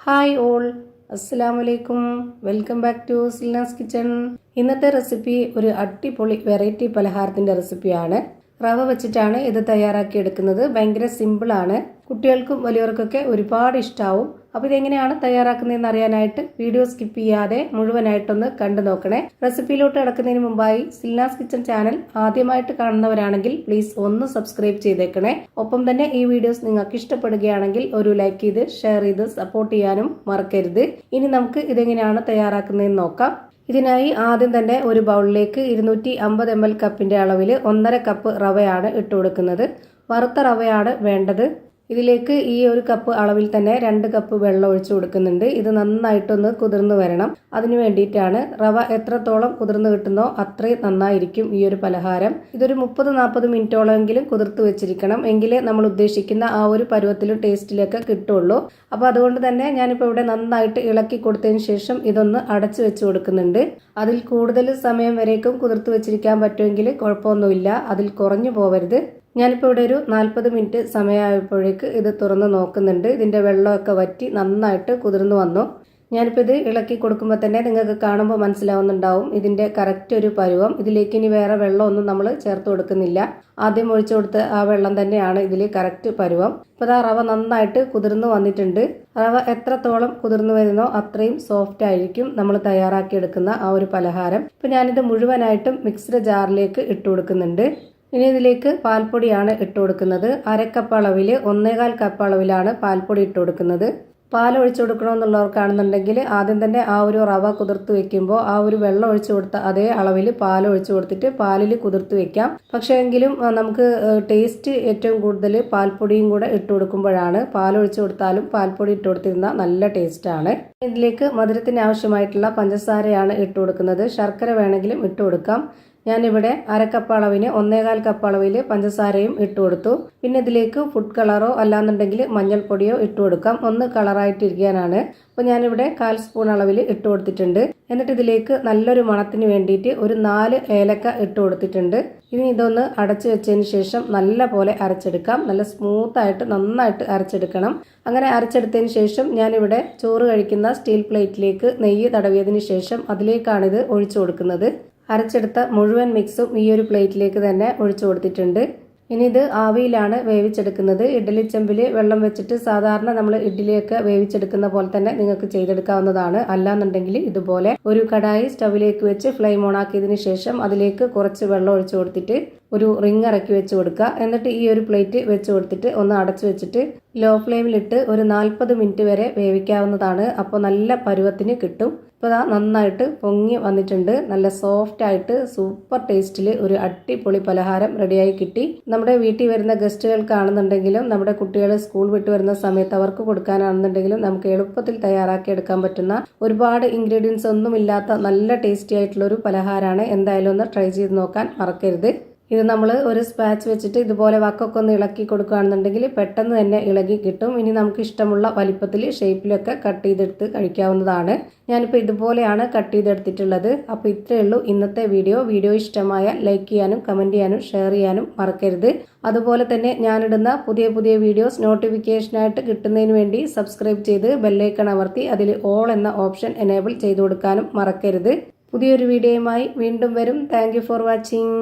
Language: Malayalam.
ഹായ് ഓൾ, അസ്സലാമലൈക്കും. Welcome back to Silna's kitchen. ഇന്നത്തെ റെസിപ്പി ഒരു അടിപൊളി വെറൈറ്റി പലഹാരത്തിൻ്റെ റെസിപ്പിയാണ്. റവ വെച്ചിട്ടാണ് ഇത് തയ്യാറാക്കിയെടുക്കുന്നത്. ഭയങ്കര സിമ്പിളാണ്. കുട്ടികൾക്കും വലിയവർക്കൊക്കെ ഒരുപാട് ഇഷ്ടമാവും. അപ്പോൾ ഇതെങ്ങനെയാണ് തയ്യാറാക്കുന്നതെന്ന് അറിയാനായിട്ട് വീഡിയോ സ്കിപ്പ് ചെയ്യാതെ മുഴുവനായിട്ടൊന്ന് കണ്ടു നോക്കണേ. റെസിപ്പിയിലോട്ട് കിടക്കുന്നതിന് മുമ്പായി സിൽനാസ് കിച്ചൺ ചാനൽ ആദ്യമായിട്ട് കാണുന്നവരാണെങ്കിൽ പ്ലീസ് ഒന്ന് സബ്സ്ക്രൈബ് ചെയ്തേക്കണേ. ഒപ്പം തന്നെ ഈ വീഡിയോസ് നിങ്ങൾക്ക് ഇഷ്ടപ്പെടുകയാണെങ്കിൽ ഒരു ലൈക്ക് ചെയ്ത് ഷെയർ ചെയ്ത് സപ്പോർട്ട് ചെയ്യാനും മറക്കരുത്. ഇനി നമുക്ക് ഇതെങ്ങനെയാണ് തയ്യാറാക്കുന്നതെന്ന് നോക്കാം. ഇതിനായി ആദ്യം തന്നെ ഒരു ബൗളിലേക്ക് 250 ml കപ്പിൻ്റെ അളവിൽ 1.5 കപ്പ് റവയാണ് ഇട്ട് കൊടുക്കുന്നത്. വറുത്ത റവയാണ് വേണ്ടത്. ഇതിലേക്ക് ഈ ഒരു കപ്പ് അളവിൽ തന്നെ 2 കപ്പ് വെള്ളം ഒഴിച്ചു കൊടുക്കുന്നുണ്ട്. ഇത് നന്നായിട്ടൊന്ന് കുതിർന്ന് വരണം. അതിനു വേണ്ടിയിട്ടാണ്. റവ എത്രത്തോളം കുതിർന്ന് കിട്ടുന്നോ അത്രയും നന്നായിരിക്കും ഈ ഒരു പലഹാരം. ഇതൊരു 30-40 മിനിറ്റോളമെങ്കിലും കുതിർത്ത് വെച്ചിരിക്കണം. എങ്കിലേ നമ്മൾ ഉദ്ദേശിക്കുന്ന ആ ഒരു പരുവത്തിലും ടേസ്റ്റിലൊക്കെ കിട്ടുള്ളൂ. അപ്പോൾ അതുകൊണ്ട് തന്നെ ഞാനിപ്പോൾ ഇവിടെ നന്നായിട്ട് ഇളക്കി കൊടുത്തതിന് ശേഷം ഇതൊന്ന് അടച്ചു വെച്ച് കൊടുക്കുന്നുണ്ട്. അതിൽ കൂടുതൽ സമയം വരേക്കും കുതിർത്ത് വെച്ചിരിക്കാൻ പറ്റുമെങ്കിൽ കുഴപ്പമൊന്നുമില്ല. അതിൽ കുറഞ്ഞു പോവരുത്. ഞാനിപ്പോൾ ഇവിടെ ഒരു 40 മിനിറ്റ് സമയമായപ്പോഴേക്ക് ഇത് തുറന്ന് നോക്കുന്നുണ്ട്. ഇതിൻ്റെ വെള്ളമൊക്കെ വറ്റി നന്നായിട്ട് കുതിർന്നു വന്നു. ഞാനിപ്പോൾ ഇത് ഇളക്കി കൊടുക്കുമ്പോൾ തന്നെ നിങ്ങൾക്ക് കാണുമ്പോൾ മനസ്സിലാവുന്നുണ്ടാവും ഇതിൻ്റെ കറക്റ്റ് ഒരു പരുവം. ഇതിലേക്ക് ഇനി വേറെ വെള്ളമൊന്നും നമ്മൾ ചേർത്ത് കൊടുക്കുന്നില്ല. ആദ്യം ഒഴിച്ചു കൊടുത്ത ആ വെള്ളം തന്നെയാണ് ഇതിൽ കറക്റ്റ് പരുവം. ഇപ്പോൾ ആ റവ നന്നായിട്ട് കുതിർന്നു വന്നിട്ടുണ്ട്. റവ എത്രത്തോളം കുതിർന്നു വരുന്നോ അത്രയും സോഫ്റ്റ് ആയിരിക്കും നമ്മൾ തയ്യാറാക്കിയെടുക്കുന്ന ആ ഒരു പലഹാരം. ഇപ്പോൾ ഞാനിത് മുഴുവനായിട്ടും മിക്സ്ഡ് ജാറിലേക്ക് ഇട്ട് കൊടുക്കുന്നുണ്ട്. ഇനി ഇതിലേക്ക് പാൽപ്പൊടിയാണ് ഇട്ട് കൊടുക്കുന്നത്. 1/2 കപ്പ് അളവിൽ 1.25 കപ്പ് അളവിലാണ് പാൽപ്പൊടി ഇട്ട് കൊടുക്കുന്നത്. പാൽ ഒഴിച്ചു കൊടുക്കണമെന്നുള്ളവർക്കാണെന്നുണ്ടെങ്കിൽ ആദ്യം തന്നെ ആ ഒരു റവ കുതിർത്ത് വെക്കുമ്പോൾ ആ ഒരു വെള്ളം ഒഴിച്ചു കൊടുത്ത അതേ അളവിൽ പാൽ ഒഴിച്ചു കൊടുത്തിട്ട് പാലിൽ കുതിർത്ത് വെക്കാം. പക്ഷേ എങ്കിലും നമുക്ക് ടേസ്റ്റ് ഏറ്റവും കൂടുതൽ പാൽപ്പൊടിയും കൂടെ ഇട്ട് കൊടുക്കുമ്പോഴാണ്. പാൽ ഒഴിച്ചു കൊടുത്താലും പാൽപ്പൊടി ഇട്ട് കൊടുത്തിരുന്നാൽ നല്ല ടേസ്റ്റാണ്. ഇതിലേക്ക് മധുരത്തിന് ആവശ്യമായിട്ടുള്ള പഞ്ചസാരയാണ് ഇട്ട് കൊടുക്കുന്നത്. ശർക്കര വേണമെങ്കിലും ഇട്ട് കൊടുക്കാം. ഞാനിവിടെ 1/2 കപ്പ് അളവിന് 1.25 കപ്പ് അളവിൽ പഞ്ചസാരയും ഇട്ട് കൊടുത്തു. പിന്നെ ഇതിലേക്ക് ഫുഡ് കളറോ അല്ലാന്നുണ്ടെങ്കിൽ മഞ്ഞൾപ്പൊടിയോ ഇട്ട് കൊടുക്കാം. ഒന്ന് കളറായിട്ടിരിക്കാനാണ്. അപ്പോൾ ഞാനിവിടെ 1/4 സ്പൂൺ അളവിൽ ഇട്ട് കൊടുത്തിട്ടുണ്ട്. എന്നിട്ട് ഇതിലേക്ക് നല്ലൊരു മണത്തിന് വേണ്ടിയിട്ട് ഒരു 4 ഏലക്ക ഇട്ട് കൊടുത്തിട്ടുണ്ട്. ഇനി ഇതൊന്ന് അടച്ചു വെച്ചതിന് ശേഷം നല്ല പോലെ അരച്ചെടുക്കാം. നല്ല സ്മൂത്തായിട്ട് നന്നായിട്ട് അരച്ചെടുക്കണം. അങ്ങനെ അരച്ചെടുത്തതിന് ശേഷം ഞാനിവിടെ ചോറ് കഴിക്കുന്ന സ്റ്റീൽ പ്ലേറ്റിലേക്ക് നെയ്യ് തടവിയതിന് ശേഷം അതിലേക്കാണിത് ഒഴിച്ചു കൊടുക്കുന്നത്. അരച്ചെടുത്ത മുഴുവൻ മിക്സും ഈ ഒരു പ്ലേറ്റിലേക്ക് തന്നെ ഒഴിച്ചു കൊടുത്തിട്ടുണ്ട്. ഇനി ഇത് ആവിയിലാണ് വേവിച്ചെടുക്കുന്നത്. ഇഡ്ഡലി ചെമ്പിൽ വെള്ളം വെച്ചിട്ട് സാധാരണ നമ്മൾ ഇഡ്ഡലിയൊക്കെ വേവിച്ചെടുക്കുന്ന പോലെ തന്നെ നിങ്ങൾക്ക് ചെയ്തെടുക്കാവുന്നതാണ്. അല്ലാന്നുണ്ടെങ്കിൽ ഇതുപോലെ ഒരു കടായി സ്റ്റവിലേക്ക് വെച്ച് ഫ്ലെയിം ഓൺ ആക്കിയതിന് ശേഷം അതിലേക്ക് കുറച്ച് വെള്ളം ഒഴിച്ചു കൊടുത്തിട്ട് ഒരു റിങ് ഇറക്കി വെച്ച് കൊടുക്കുക. എന്നിട്ട് ഈ ഒരു പ്ലേറ്റ് വെച്ച് കൊടുത്തിട്ട് ഒന്ന് അടച്ചു വെച്ചിട്ട് ലോ ഫ്ലെയിമിലിട്ട് ഒരു 40 മിനിറ്റ് വരെ വേവിക്കാവുന്നതാണ്. അപ്പോൾ നല്ല പരുവത്തിന് കിട്ടും. ഇപ്പോൾ നന്നായിട്ട് പൊങ്ങി വന്നിട്ടുണ്ട്. നല്ല സോഫ്റ്റ് ആയിട്ട് സൂപ്പർ ടേസ്റ്റിൽ ഒരു അടിപൊളി പലഹാരം റെഡിയായി കിട്ടി. നമ്മുടെ വീട്ടിൽ വരുന്ന ഗസ്റ്റുകൾക്കാണെന്നുണ്ടെങ്കിലും നമ്മുടെ കുട്ടികൾ സ്കൂൾ വിട്ട് വരുന്ന സമയത്ത് അവർക്ക് കൊടുക്കാനാണെന്നുണ്ടെങ്കിലും നമുക്ക് എളുപ്പത്തിൽ തയ്യാറാക്കി എടുക്കാൻ പറ്റുന്ന ഒരുപാട് ഇൻഗ്രീഡിയൻസ് ഒന്നുമില്ലാത്ത നല്ല ടേസ്റ്റി ആയിട്ടുള്ള ഒരു പലഹാരമാണ്. എന്തായാലും ഒന്ന് ട്രൈ ചെയ്ത് നോക്കാൻ മറക്കരുത്. ഇത് നമ്മൾ ഒരു സ്പാച്ച് വെച്ചിട്ട് ഇതുപോലെ വക്കൊക്കെ ഒന്ന് ഇളക്കി കൊടുക്കുകയാണെന്നുണ്ടെങ്കിൽ പെട്ടെന്ന് തന്നെ ഇളകി കിട്ടും. ഇനി നമുക്ക് ഇഷ്ടമുള്ള വലിപ്പത്തിൽ ഷേപ്പിലൊക്കെ കട്ട് ചെയ്തെടുത്ത് കഴിക്കാവുന്നതാണ്. ഞാനിപ്പോൾ ഇതുപോലെയാണ് കട്ട് ചെയ്തെടുത്തിട്ടുള്ളത്. അപ്പോൾ ഇത്രയേ ഉള്ളൂ ഇന്നത്തെ വീഡിയോ ഇഷ്ടമായ ലൈക്ക് ചെയ്യാനും കമൻറ്റ് ചെയ്യാനും ഷെയർ ചെയ്യാനും മറക്കരുത്. അതുപോലെ തന്നെ ഞാനിടുന്ന പുതിയ വീഡിയോസ് നോട്ടിഫിക്കേഷനായിട്ട് കിട്ടുന്നതിന് വേണ്ടി സബ്സ്ക്രൈബ് ചെയ്ത് ബെല്ലൈക്കൺ അമർത്തി അതിൽ ഓൾ എന്ന ഓപ്ഷൻ എനേബിൾ ചെയ്ത് കൊടുക്കാനും മറക്കരുത്. പുതിയൊരു വീഡിയോയുമായി വീണ്ടും വരും. Thank you for watching.